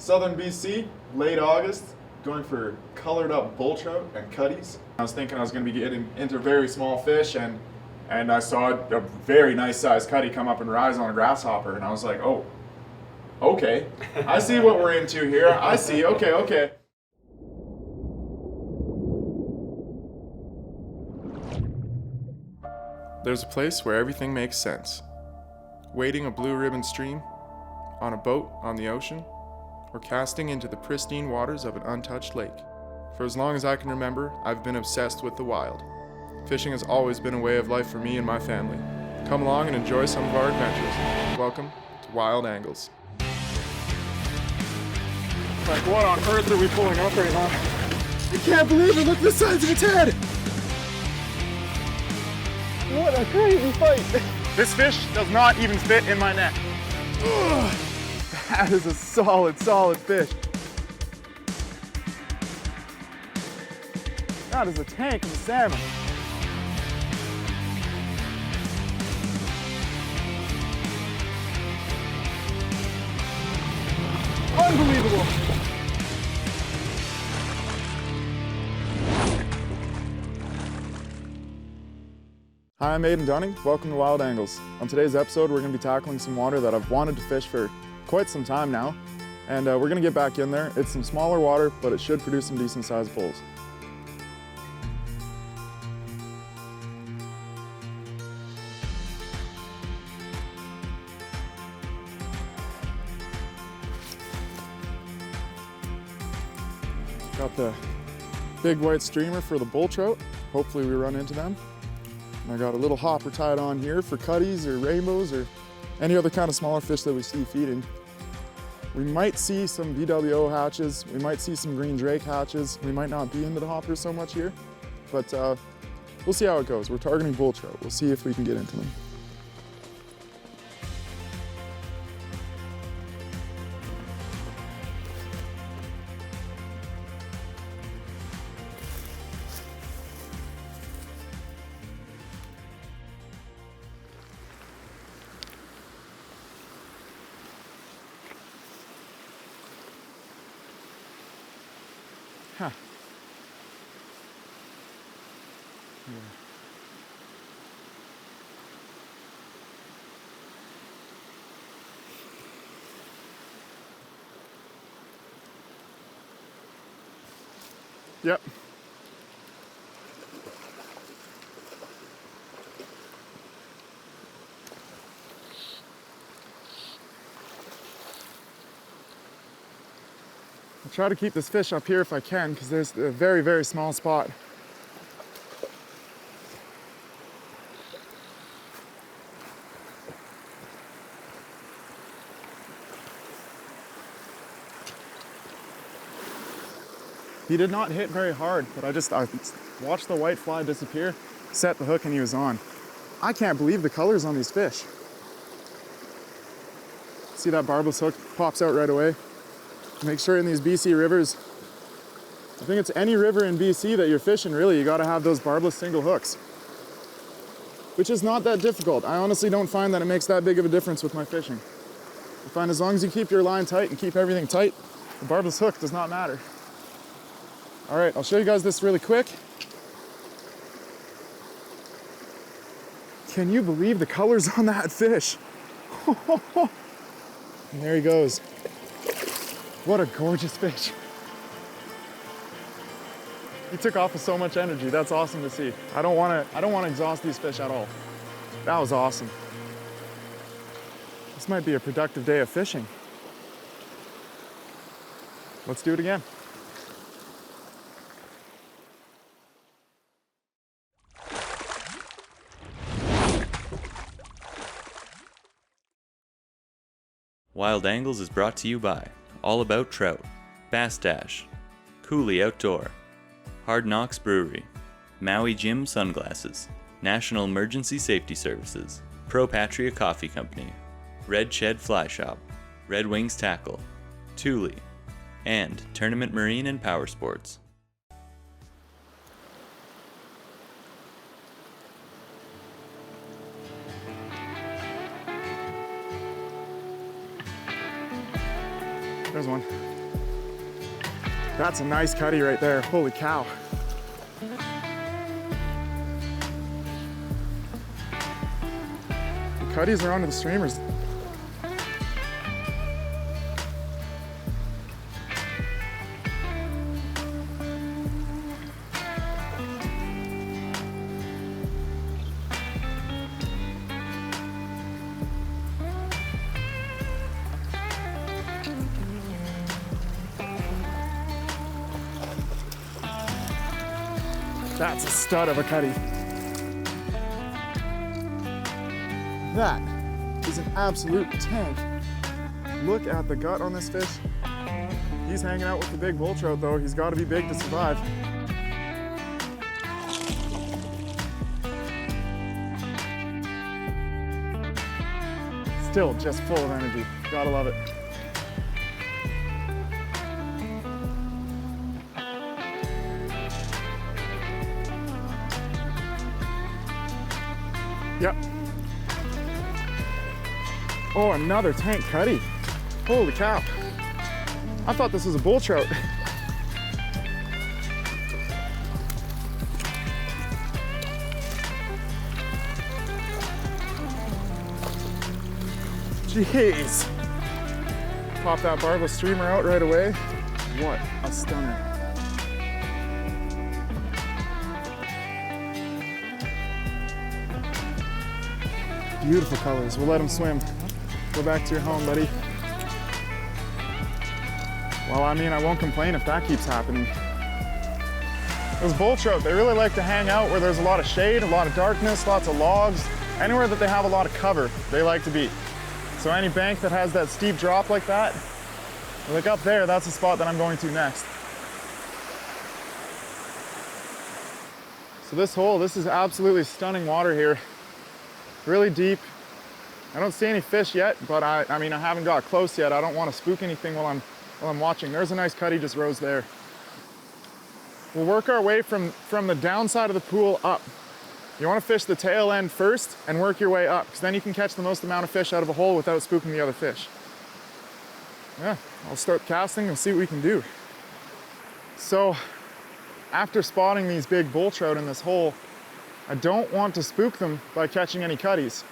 Southern BC, late August, going for colored up bulltrout and cutties. I was thinking I was going to be getting into very small fish, and I saw a very nice sized cutty come up and rise on a grasshopper, and I was like, oh, okay, I see what we're into here. I see, okay. There's a place where everything makes sense. Wading a blue ribbon stream, on a boat on the ocean, or casting into the pristine waters of an untouched lake. For as long as I can remember, I've been obsessed with the wild. Fishing has always been a way of life for me and my family. Come along and enjoy some of our adventures. Welcome to Wild Angles. Like, what on earth are we pulling up right now? I can't believe it! Look at the size of its head! What a crazy fight! This fish does not even fit in my net. Ugh, that is a solid fish. That is a tank of salmon. Unbelievable. Hi, I'm Aedan Dunning. Welcome to Wild Angles. On today's episode, we're going to be tackling some water that I've wanted to fish for quite some time now. And we're going to get back in there. It's some smaller water, but it should produce some decent sized pulls. Got the big white streamer for the bulltrout. Hopefully we run into them. And I got a little hopper tied on here for cutties or rainbows or any other kind of smaller fish that we see feeding. We might see some VWO hatches. We might see some green drake hatches. We might not be into the hoppers so much here, but we'll see how it goes. We're targeting bulltrout. We'll see if we can get into them. Huh. Yeah. Yep. I'll try to keep this fish up here if I can, because there's a very small spot. He did not hit very hard, but I watched the white fly disappear, set the hook, and he was on. I can't believe the colors on these fish. See that barbless hook pops out right away? Make sure in these BC rivers, I think it's any river in BC that you're fishing, really, you gotta have those barbless single hooks, which is not that difficult. I honestly don't find that it makes that big of a difference with my fishing. I find as long as you keep your line tight and keep everything tight, the barbless hook does not matter. All right, I'll show you guys this really quick. Can you believe the colors on that fish? And there he goes. What a gorgeous fish. He took off with so much energy. That's awesome to see. I don't want to exhaust these fish at all. That was awesome. This might be a productive day of fishing. Let's do it again. Wild Angles is brought to you by All About Trout, Bass Dash, Cooley Outdoor, Hard Knocks Brewery, Maui Jim Sunglasses, National Emergency Safety Services, Pro Patria Coffee Company, Red Shed Fly Shop, Red Wings Tackle, Thule, and Tournament Marine and Power Sports. There's one. That's a nice cuttie right there. Holy cow. The cutties are onto the streamers. That's a stud of a cuttie. That is an absolute tank. Look at the gut on this fish. He's hanging out with the big bull trout though. He's got to be big to survive. Still just full of energy. Gotta love it. Yep. Oh, another tank cuttie. Holy cow. I thought this was a bull trout. Jeez. Pop that barbless streamer out right away. What a stunner. Beautiful colors. We'll let him swim. Go back to your home, buddy. Well, I mean, I won't complain if that keeps happening. Those bull trout, they really like to hang out where there's a lot of shade, a lot of darkness, lots of logs. Anywhere that they have a lot of cover, they like to be. So any bank that has that steep drop like that, like up there, that's the spot that I'm going to next. So this hole, this is absolutely stunning water here. Really deep. I don't see any fish yet, but I mean, I haven't got close yet. I don't want to spook anything while I'm watching. There's a nice cuttie just rose there. We'll work our way from the downside of the pool up. You want to fish the tail end first and work your way up, because then you can catch the most amount of fish out of a hole without spooking the other fish. Yeah, I'll start casting and see what we can do. So, after spotting these big bull trout in this hole, I don't want to spook them by catching any cutties.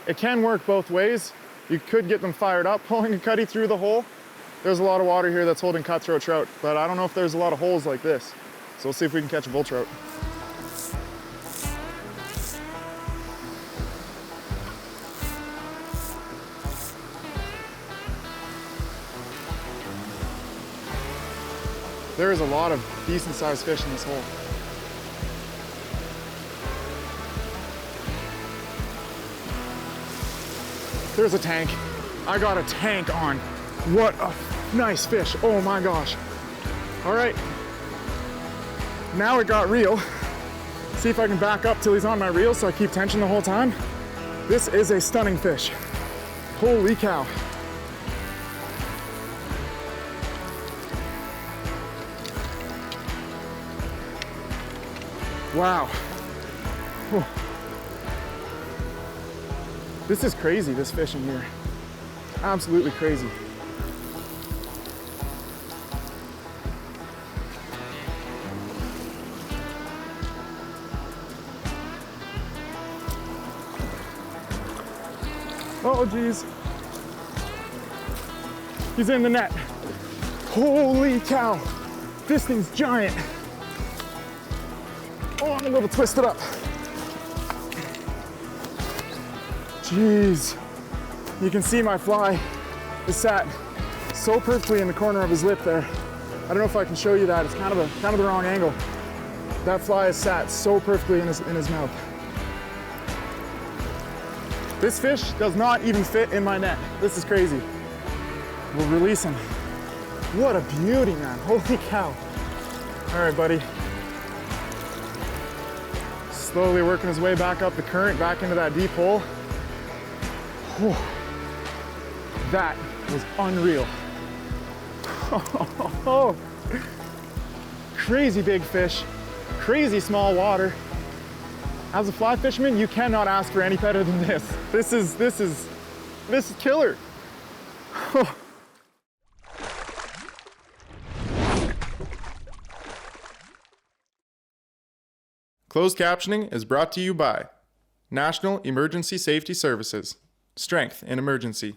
It can work both ways. You could get them fired up pulling a cuttie through the hole. There's a lot of water here that's holding cutthroat trout, but I don't know if there's a lot of holes like this. So we'll see if we can catch a bull trout. There is a lot of decent sized fish in this hole. There's a tank. I got a tank on. What a nice fish. Oh my gosh. All right. Now it got real. See if I can back up till he's on my reel so I keep tension the whole time. This is a stunning fish. Holy cow. Wow. Whew. This is crazy, this fishing here. Absolutely crazy. Oh geez. He's in the net. Holy cow. This thing's giant. Oh, I'm a little twisted up. Jeez. You can see my fly is sat so perfectly in the corner of his lip there. I don't know if I can show you that. It's kind of the wrong angle. That fly is sat so perfectly in his mouth. This fish does not even fit in my net. This is crazy. We'll release him. What a beauty, man. Holy cow. All right, buddy. Slowly working his way back up the current, back into that deep hole. Whew. That was unreal. Oh, crazy big fish, crazy small water. As a fly fisherman, you cannot ask for any better than this. This is killer. Closed captioning is brought to you by National Emergency Safety Services. Strength in emergency.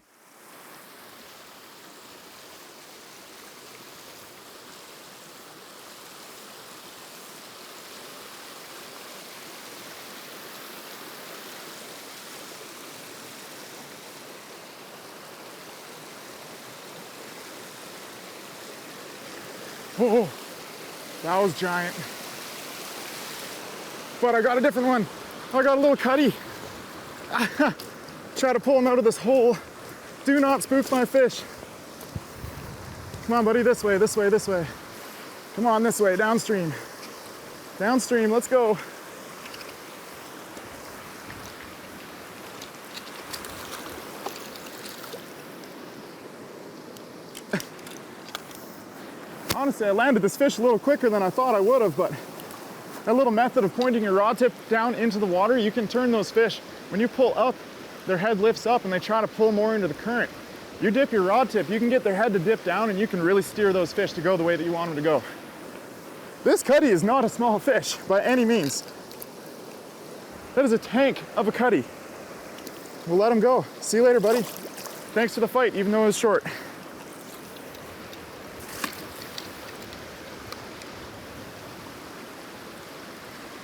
Oh, that was giant. But I got a different one. I got a little cuttie. Try to pull him out of this hole. Do not spoof my fish. Come on, buddy, this way, this way, this way. Come on, this way, downstream. Downstream, let's go. Honestly, I landed this fish a little quicker than I thought I would have, but that little method of pointing your rod tip down into the water, you can turn those fish. When you pull up, their head lifts up and they try to pull more into the current. You dip your rod tip, you can get their head to dip down and you can really steer those fish to go the way that you want them to go. This cuttie is not a small fish by any means. That is a tank of a cuttie. We'll let him go. See you later, buddy. Thanks for the fight, even though it was short.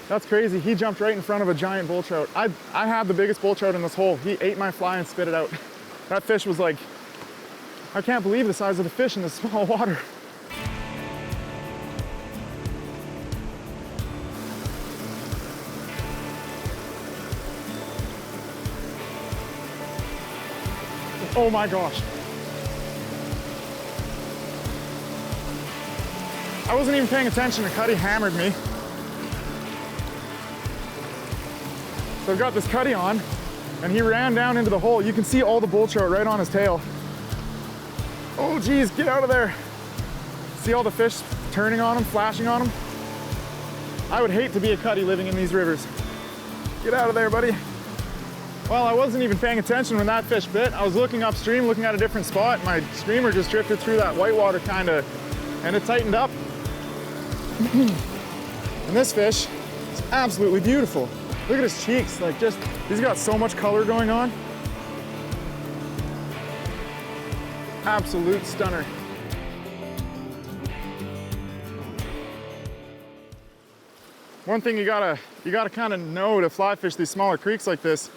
That's crazy. He jumped right in front of a giant bull trout. I had the biggest bull trout in this hole. He ate my fly and spit it out. That fish was like, I can't believe the size of the fish in this small water. Oh my gosh. I wasn't even paying attention. The cuttie hammered me. So I've got this cuttie on, and he ran down into the hole. You can see all the bull trout right on his tail. Oh geez, get out of there. See all the fish turning on him, flashing on him? I would hate to be a cuttie living in these rivers. Get out of there, buddy. Well, I wasn't even paying attention when that fish bit. I was looking upstream, looking at a different spot. My streamer just drifted through that whitewater kinda, and it tightened up. And this fish is absolutely beautiful. Look at his cheeks, like just, he's got so much color going on. Absolute stunner. One thing you gotta kind of know to fly fish these smaller creeks like this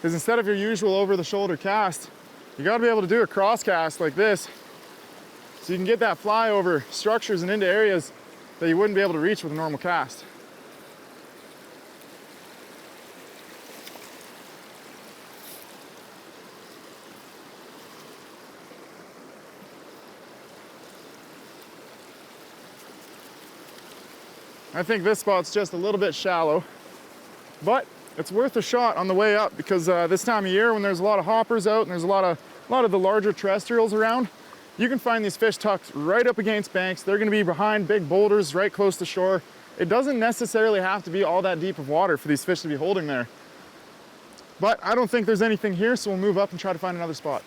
is instead of your usual over the shoulder cast, you gotta be able to do a cross cast like this so you can get that fly over structures and into areas that you wouldn't be able to reach with a normal cast. I think this spot's just a little bit shallow, but it's worth a shot on the way up because this time of year when there's a lot of hoppers out and there's a lot of the larger terrestrials around, you can find these fish tucked right up against banks. They're gonna be behind big boulders right close to shore. It doesn't necessarily have to be all that deep of water for these fish to be holding there. But I don't think there's anything here, so we'll move up and try to find another spot.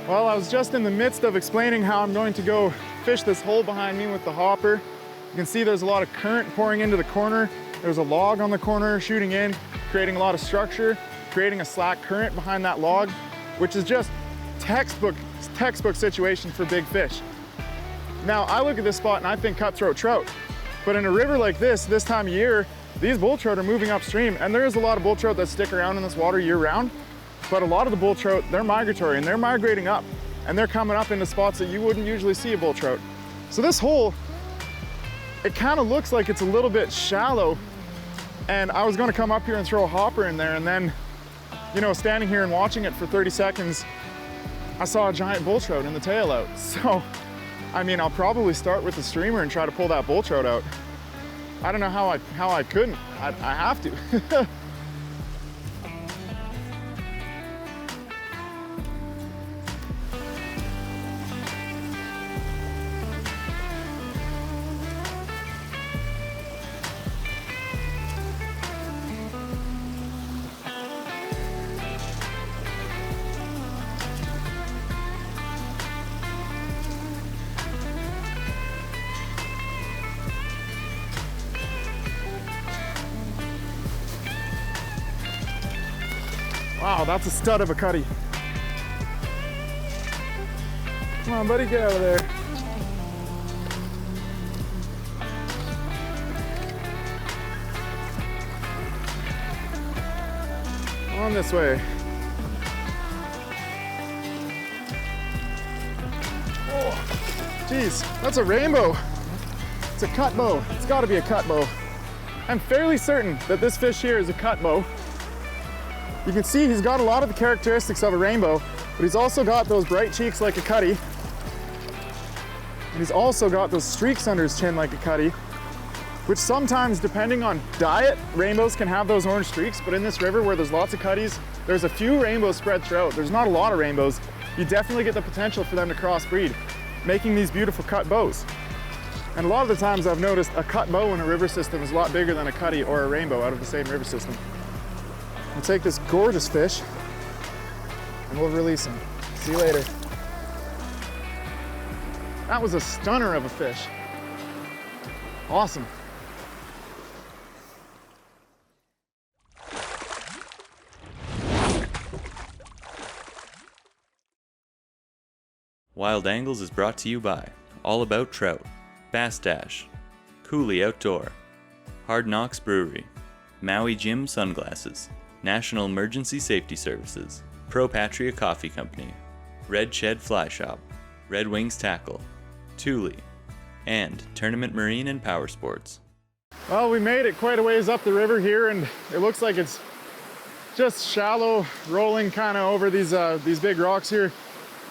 Well, I was just in the midst of explaining how I'm going to go fish this hole behind me with the hopper. You can see there's a lot of current pouring into the corner. There's a log on the corner shooting in, creating a lot of structure, creating a slack current behind that log, which is just textbook situation for big fish. Now, I look at this spot and I think cutthroat trout, but in a river like this time of year, these bull trout are moving upstream, and there is a lot of bull trout that stick around in this water year round. But a lot of the bull trout, they're migratory and they're migrating up and they're coming up into spots that you wouldn't usually see a bull trout. So this hole, it kind of looks like it's a little bit shallow, and I was gonna come up here and throw a hopper in there, and then, you know, standing here and watching it for 30 seconds, I saw a giant bull trout in the tail out. So, I mean, I'll probably start with the streamer and try to pull that bull trout out. I don't know how I couldn't. I have to. Wow, that's a stud of a cuttie. Come on, buddy, get out of there. On this way. Oh, geez, that's a rainbow. It's a cut bow. It's got to be a cut bow. I'm fairly certain that this fish here is a cut bow. You can see he's got a lot of the characteristics of a rainbow, but he's also got those bright cheeks like a cuttie. And he's also got those streaks under his chin like a cuttie, which sometimes, depending on diet, rainbows can have those orange streaks, but in this river where there's lots of cutties, there's a few rainbows spread throughout. There's not a lot of rainbows. You definitely get the potential for them to crossbreed, making these beautiful cut bows. And a lot of the times I've noticed a cut bow in a river system is a lot bigger than a cuttie or a rainbow out of the same river system. We'll take this gorgeous fish and we'll release him. See you later. That was a stunner of a fish. Awesome. Wild Angles is brought to you by All About Trout, Bass Dash, Cooley Outdoor, Hard Knocks Brewery, Maui Jim Sunglasses, National Emergency Safety Services, Pro Patria Coffee Company, Red Shed Fly Shop, Red Wings Tackle, Thule, and Tournament Marine and Power Sports. Well, we made it quite a ways up the river here, and it looks like it's just shallow rolling kind of over these big rocks here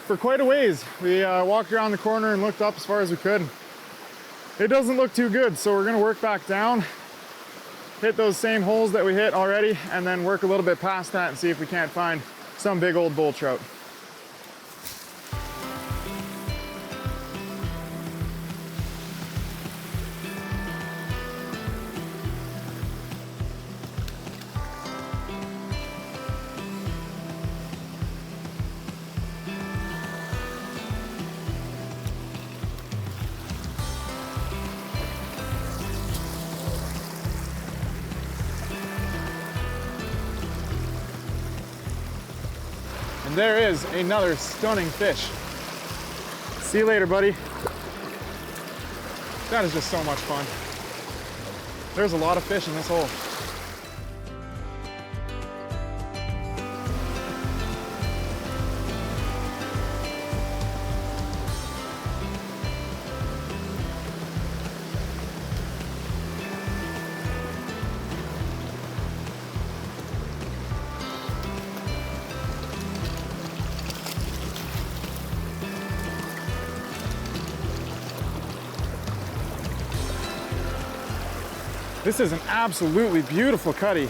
for quite a ways. We walked around the corner and looked up as far as we could. It doesn't look too good, so we're gonna work back down, hit those same holes that we hit already, and then work a little bit past that and see if we can't find some big old bull trout. And there is another stunning fish. See you later, buddy. That is just so much fun. There's a lot of fish in this hole. This is an absolutely beautiful cuttie.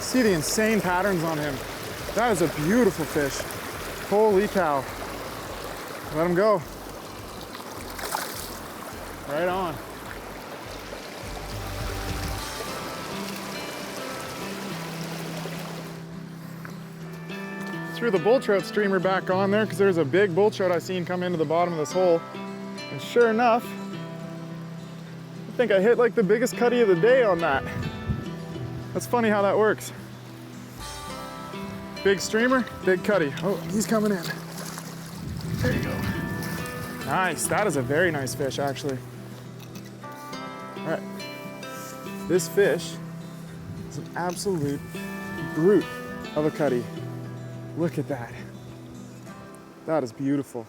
See the insane patterns on him. That is a beautiful fish. Holy cow. Let him go. Right on. Threw the bull trout streamer back on there because there's a big bull trout I seen come into the bottom of this hole. And sure enough, I think I hit like the biggest cuttie of the day on that. That's funny how that works. Big streamer, big cuttie. Oh, he's coming in. There you go. Nice, that is a very nice fish actually. All right, this fish is an absolute brute of a cuttie. Look at that. That is beautiful.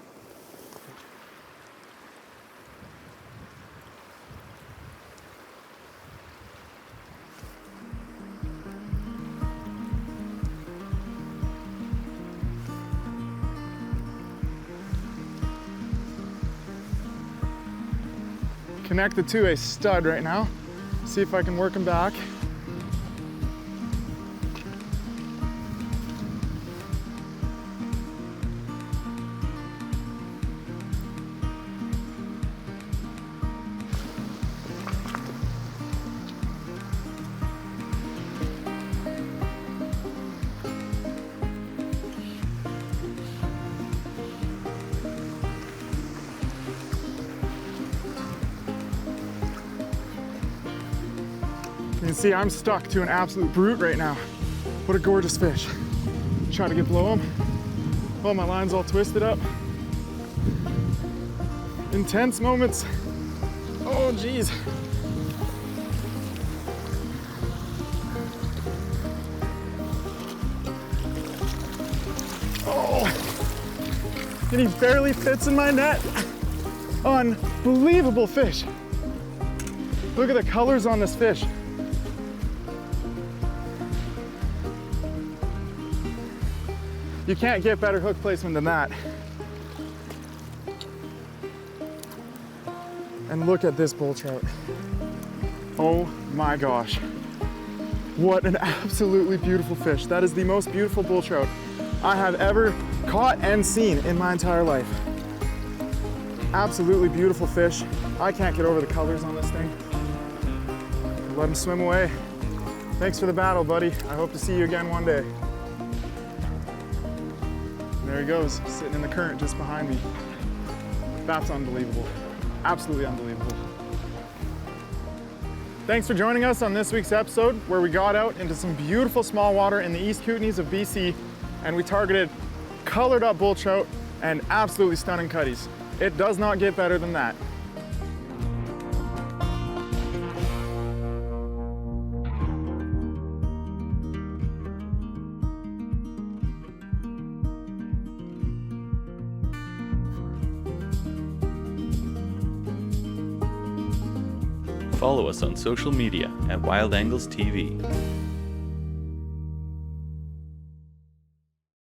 Connected to a stud right now. See if I can work him back. You can see I'm stuck to an absolute brute right now. What a gorgeous fish. Try to get below him. Oh, my line's all twisted up. Intense moments. Oh, geez. Oh, and he barely fits in my net. Unbelievable fish. Look at the colors on this fish. You can't get better hook placement than that. And look at this bull trout. Oh my gosh. What an absolutely beautiful fish. That is the most beautiful bull trout I have ever caught and seen in my entire life. Absolutely beautiful fish. I can't get over the colors on this thing. Let him swim away. Thanks for the battle, buddy. I hope to see you again one day. There he goes, sitting in the current just behind me. That's unbelievable. Absolutely unbelievable. Thanks for joining us on this week's episode where we got out into some beautiful small water in the East Kootenays of BC and we targeted colored up bull trout and absolutely stunning cutties. It does not get better than that. Follow us on social media at Wild Angles TV.